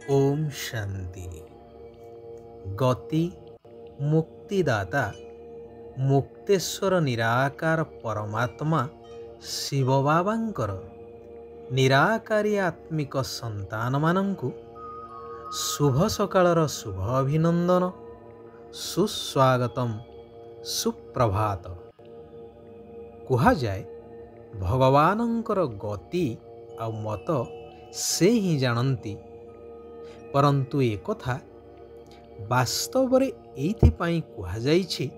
ओम शांति। गति मुक्तिदाता मुक्तेश्वर निराकार परमात्मा शिव बाबांकर निराकारी आत्मिक संतान मानंकु शुभ सकाळर शुभ अभिनंदन, सुस्वागतम, सुप्रभात। कुहा जाए भगवानंकर गति आ मत से ही जानती, परंतु एक कथा वास्तव रे एइथिपाई कुहा जाइछि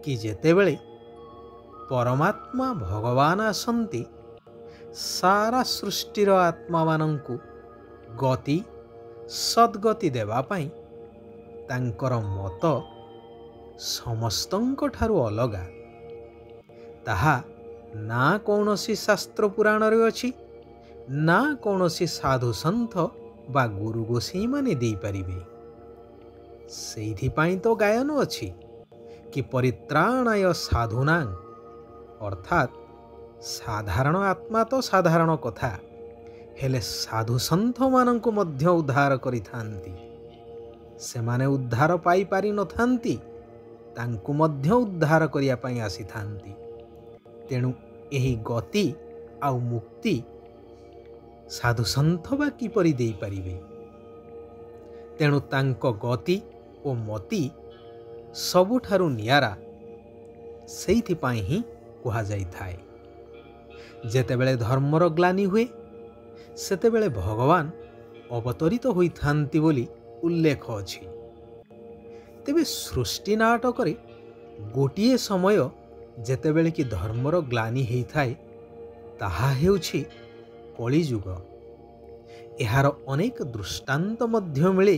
कि जेतेबेले परमात्मा भगवान आसंती सारा सृष्टिर आत्मा मानंकु गति सद्गति देवा पाई तांकर मत समस्तंक ठारु अलगा। ताहा ना कौनसी शास्त्र पुराण रे अछि, ना कौनसी साधु संत बा गुरु गोसाई माने देई परिबे। सेइथिपाई तो गायन अछि कि परित्राणाय साधुनां, अर्थात साधारण आत्मा तो साधारण कथा, हेले साधु संत मानंकु मध्य उद्धार करिथांती। सेमाने उद्धार पाई पारि न थांती, तांकु मध्य उद्धार करिया पाई आसीथांती। तेणु एही गति आउ मुक्ति साधु संत बा किपरि देई परिबे। तेणु तांको गति ओ मति सबुठारु नियारा, सेइथिपाई ही कुहा जाइथाए। जेतेबेले धर्मर ग्लानि हुए सेतेबेले भगवान अवतरित होइथांती बोली उल्लेख अछि। तेबे सृष्टि नाटकरे गोटिए समय जेतेबेले कि धर्मर ग्लानि हेइथाए ताहा हेउछि कलिजुग। एहार अनेक दृष्टांत मध्य मिले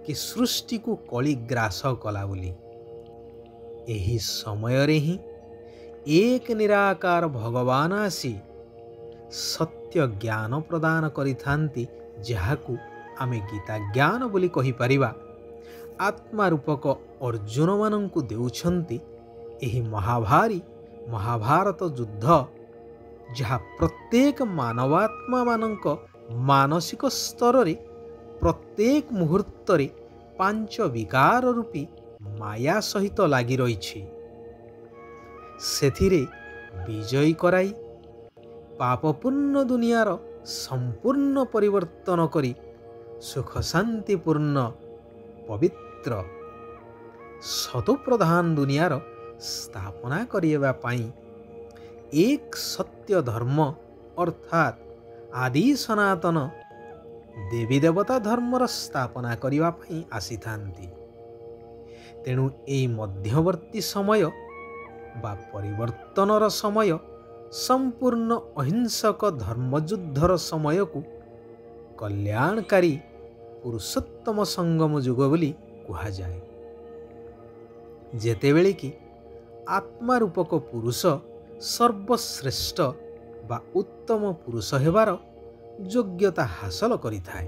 कि सृष्टि को कली ग्रास कला बोली। एही समय रे ही एक निराकार भगवान आसी सत्य ज्ञान प्रदान करिथांती, जहाकू आमे गीता ज्ञान बोली कहि परिबा। आत्मा रूपक अर्जुन मानंकु देउछंती एही महाभारी महाभारत युद्ध, जहा प्रत्येक मानवात्मा मानंक मानसिक स्तर रे प्रत्येक मुहूर्त रे पांच विकार रूपी माया सहित लागी रहिछि। सेथिरे विजयी कराई पापपूर्ण दुनियार संपूर्ण परिवर्तन करी सुख शांतिपूर्ण पवित्र सतोप्रधान दुनियार स्थापना करिएबा पाई एक सत्य धर्म, अर्थात आदि सनातन देवी देवता धर्मर स्थापना करिवा पाई आसीथांती। तेणु एई मध्यवर्ती समय बा परिवर्तनर समय संपूर्ण अहिंसक धर्मयुद्धर समय को कल्याणकारी पुरुषोत्तम संगम युग बोली कुहा जाए। जेतेबेले कि आत्मा रूपक पुरुष सर्वश्रेष्ठ बा उत्तम पुरुष हेबार योग्यता हासिल करिथाए,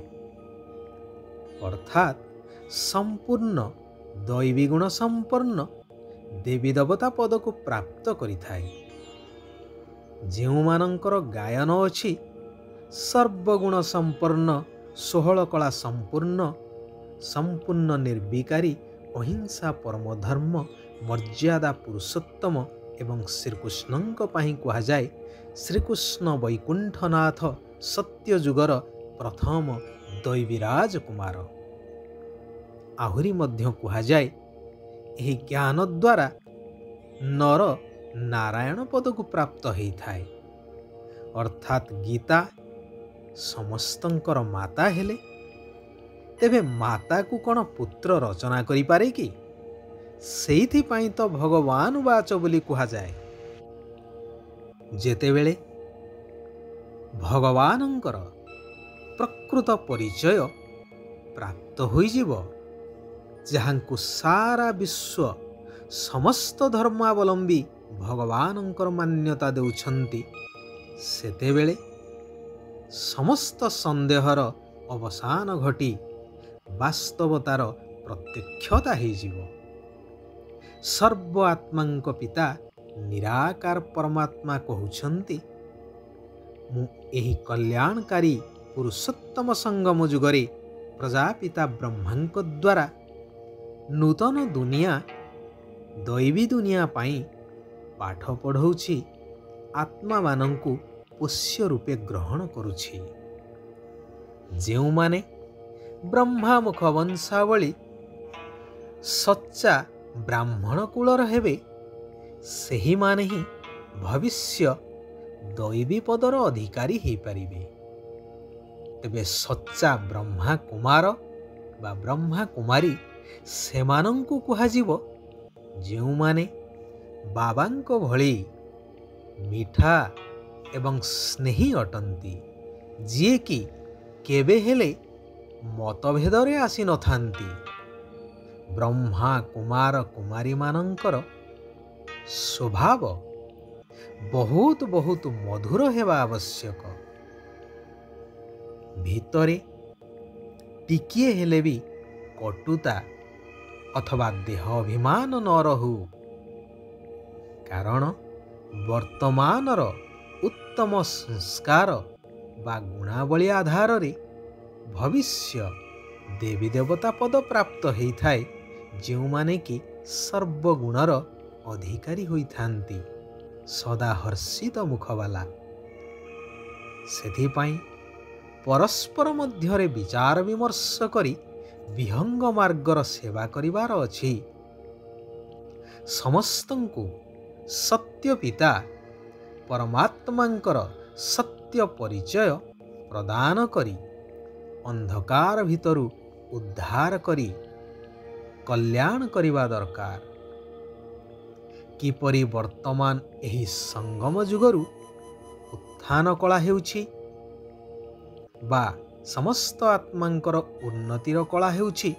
अर्थात संपूर्ण दैवी गुण संपन्न देवी देवता पद को प्राप्त करिथाए। जेउमानंकर गायन अछि सर्वगुण संपन्न 16 कला संपूर्ण संपूर्ण निर्विकारी अहिंसा परम धर्म मर्यादा पुरुषोत्तम एवं श्रीकृष्णंक पाही कुहा जाए श्रीकृष्ण वैकुंठनाथ सत्य जुगर प्रथम दैवीराज कुमार। आहुरी मध्य कुहा जाए एही ज्ञान द्वारा नर नारायण पद को प्राप्त हेइथाए, अर्थात गीता समस्तंकर माता हेले। तेबे माता को कौन पुत्र रचना करि पारे कि? सेइथिपाई तो भगवान वाच बोली कुहा जाए। जेतेबेले भगवानंकर प्रकृत परिचय प्राप्त होइजिव, जहांकु सारा विश्व समस्त धर्मावलंबी भगवानंकर मान्यता देउछंती, सेतेबेले समस्त संदेहर अवसान घटी वास्तवतार प्रत्यक्षता हेइजिव। सर्व आत्मांक पिता निराकार परमात्मा कहउछंती, मु एही कल्याणकारी पुरुषोत्तम संगम जुगरे ପ୍ରଜାପିତା ବ୍ରହ୍ମାଙ୍କ ଦ୍ୱାରା ନୂତନ ଦୁନିଆ ଦୈବୀ ଦୁନିଆ ପାଇଁ ପାଠ ପଢ଼ଉଛି ଆତ୍ମାମାନଙ୍କୁ ପୋଷ୍ୟ ରୂପେ ଗ୍ରହଣ କରୁଛି। ଯେଉଁମାନେ ବ୍ରହ୍ମାମୁଖ ବଂଶାବଳୀ ସଚ୍ଚା ବ୍ରାହ୍ମଣ କୂଳର ହେବେ, ସେହିମାନେ ହିଁ ଭବିଷ୍ୟ ଦୈବୀ ପଦର ଅଧିକାରୀ ହୋଇପାରିବେ। ତେବେ ସଚ୍ଚା ବ୍ରହ୍ମା କୁମାର ବା ବ୍ରହ୍ମା କୁମାରୀ ସେମାନଙ୍କୁ କୁହାଯିବ ଯେଉଁମାନେ ବାବାଙ୍କ ଭଳି ମିଠା ଏବଂ ସ୍ନେହୀ ଅଟନ୍ତି, ଯିଏକି କେବେ ହେଲେ ମତଭେଦରେ ଆସିନଥାନ୍ତି। ବ୍ରହ୍ମା କୁମାର କୁମାରୀମାନଙ୍କର ସ୍ୱଭାବ ବହୁତ ମଧୁର ହେବା ଆବଶ୍ୟକ। ଭିତରେ ଟିକିଏ ହେଲେ ବି କଟୁତା ଅଥବା ଦେହ ଅଭିମାନ ନ ରହୁ। କାରଣ ବର୍ତ୍ତମାନର ଉତ୍ତମ ସଂସ୍କାର ବା ଗୁଣାବଳୀ ଆଧାରରେ ଭବିଷ୍ୟ ଦେବୀ ଦେବତା ପଦ ପ୍ରାପ୍ତ ହୋଇଥାଏ, ଯେଉଁମାନେ କି ସର୍ବଗୁଣର ଅଧିକାରୀ ହୋଇଥାନ୍ତି, ସଦା ହର୍ଷିତ ମୁଖବାଲା। ସେଥିପାଇଁ ପରସ୍ପର ମଧ୍ୟରେ ବିଚାର ବିମର୍ଶ କରି ବିହଙ୍ଗ ମାର୍ଗର ସେବା କରିବାର ଅଛି। ସମସ୍ତଙ୍କୁ ସତ୍ୟ ପିତା ପରମାତ୍ମାଙ୍କର ସତ୍ୟ ପରିଚୟ ପ୍ରଦାନ କରି ଅନ୍ଧକାର ଭିତରୁ ଉଦ୍ଧାର କରି କଲ୍ୟାଣ କରିବା ଦରକାର। କିପରି ବର୍ତ୍ତମାନ ଏହି ସଙ୍ଗମ ଯୁଗରୁ ଉତ୍ଥାନ କଳା ହେଉଛି ବା ସମସ୍ତ ଆତ୍ମାଙ୍କର ଉନ୍ନତିର କଳା ହେଉଛି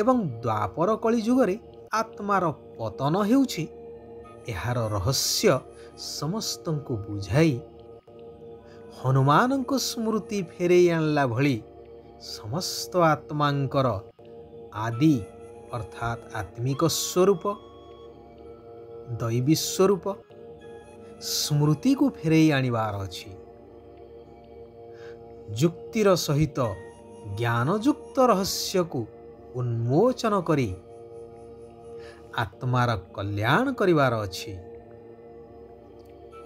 ଏବଂ ଦ୍ୱାପର କଳି ଯୁଗରେ ଆତ୍ମାର ପତନ ହେଉଛି, ଏହାର ରହସ୍ୟ ସମସ୍ତଙ୍କୁ ବୁଝାଇ ହନୁମାନଙ୍କ ସ୍ମୃତି ଫେରେଇ ଆଣିଲା ଭଳି ସମସ୍ତ ଆତ୍ମାଙ୍କର ଆଦି ଅର୍ଥାତ୍ ଆତ୍ମିକ ସ୍ୱରୂପ ଦୈବୀ ସ୍ୱରୂପ ସ୍ମୃତିକୁ ଫେରେଇ ଆଣିବାର ଅଛି। ଯୁକ୍ତିର ସହିତ ଜ୍ଞାନଯୁକ୍ତ ରହସ୍ୟକୁ ଉନ୍ମୋଚନ କରି ଆତ୍ମାର କଲ୍ୟାଣ କରିବାର ଅଛି।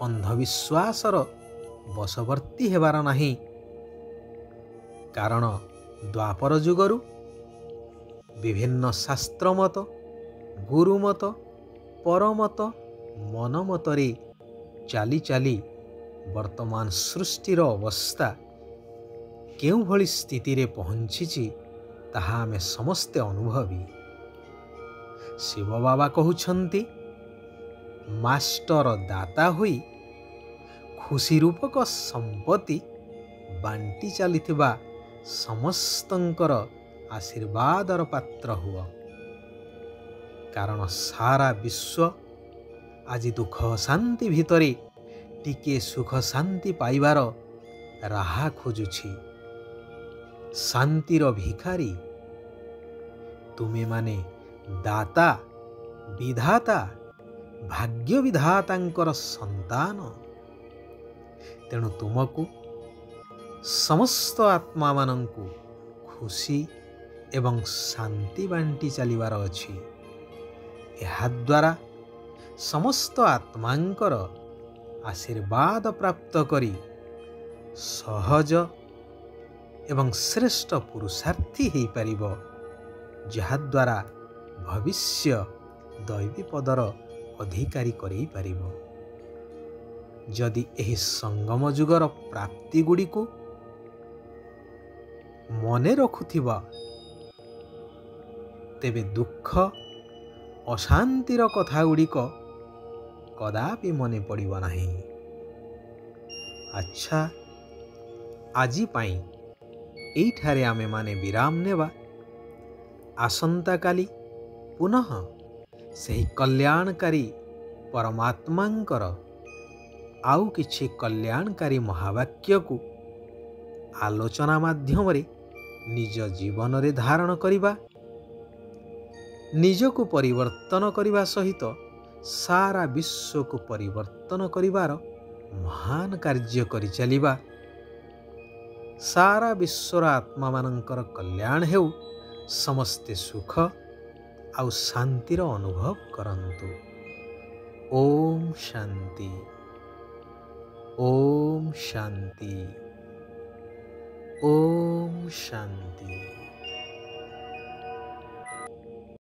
ଅନ୍ଧବିଶ୍ୱାସର ବଶବର୍ତ୍ତୀ ହେବାର ନାହିଁ। କାରଣ ଦ୍ୱାପର ଯୁଗରୁ ବିଭିନ୍ନ ଶାସ୍ତ୍ରମତ, ଗୁରୁମତ, ପରମତ, ମନମତରେ ଚାଲି ଚାଲି ବର୍ତ୍ତମାନ ସୃଷ୍ଟିର ଅବସ୍ଥା କେଉଁଭଳି ସ୍ଥିତିରେ ପହଞ୍ଚିଛି ତାହା ଆମେ ସମସ୍ତେ ଅନୁଭବୀ। ଶିବ ବାବା କହୁଛନ୍ତି, ମାଷ୍ଟର ଦାତା ହୋଇ ଖୁସି ରୂପକ ସମ୍ପତ୍ତି ବାଣ୍ଟି ଚାଲିଥିବା ସମସ୍ତଙ୍କର ଆଶୀର୍ବାଦର ପାତ୍ର ହୁଅ। କାରଣ ସାରା ବିଶ୍ୱ ଆଜି ଦୁଃଖ ଶାନ୍ତି ଭିତରେ ଟିକିଏ ସୁଖ ଶାନ୍ତି ପାଇବାର ରାହା ଖୋଜୁଛି। ଶାନ୍ତିର ଭିକାରୀ ତୁମେମାନେ ଦାତା, ବିଧାତା, ଭାଗ୍ୟ ବିଧାତାଙ୍କର ସନ୍ତାନ। ତେଣୁ ତୁମକୁ ସମସ୍ତ ଆତ୍ମାମାନଙ୍କୁ ଖୁସି ଏବଂ ଶାନ୍ତି ବାଣ୍ଟି ଚାଲିବାର ଅଛି। ଏହାଦ୍ୱାରା ସମସ୍ତ ଆତ୍ମାଙ୍କର ଆଶୀର୍ବାଦ ପ୍ରାପ୍ତ କରି ସହଜ ଏବଂ ଶ୍ରେଷ୍ଠ ପୁରୁଷାର୍ଥୀ ହୋଇପାରିବ, ଯାହାଦ୍ୱାରା ଭବିଷ୍ୟ ଦୈବୀ ପଦର ଅଧିକାରୀ କରେଇପାରିବ। ଯଦି ଏହି ସଙ୍ଗମ ଯୁଗର ପ୍ରାପ୍ତିଗୁଡ଼ିକୁ ମନେ ରଖୁଥିବ, ତେବେ ଦୁଃଖ ଅଶାନ୍ତିର କଥାଗୁଡ଼ିକ କଦାପି ମନେ ପଡ଼ିବ ନାହିଁ। ଆଚ୍ଛା, ଆଜି ପାଇଁ ଏଇଠାରେ ଆମେମାନେ ବିରାମ ନେବା। ଆସନ୍ତାକାଲି ପୁନଃ ସେହି କଲ୍ୟାଣକାରୀ ପରମାତ୍ମାଙ୍କର ଆଉ କିଛି କଲ୍ୟାଣକାରୀ ମହାବାକ୍ୟକୁ ଆଲୋଚନା ମାଧ୍ୟମରେ ନିଜ ଜୀବନରେ ଧାରଣ କରିବା, ନିଜକୁ ପରିବର୍ତ୍ତନ କରିବା ସହିତ ସାରା ବିଶ୍ୱକୁ ପରିବର୍ତ୍ତନ କରିବାର ମହାନ କାର୍ଯ୍ୟ କରିଚାଲିବା। सारा विश्वर आत्मा मानकर कल्याण हेउ, समस्ते सुख आउ शांतिर अनुभव करंतु। ओम शांति, ओम शांति, ओम शांति।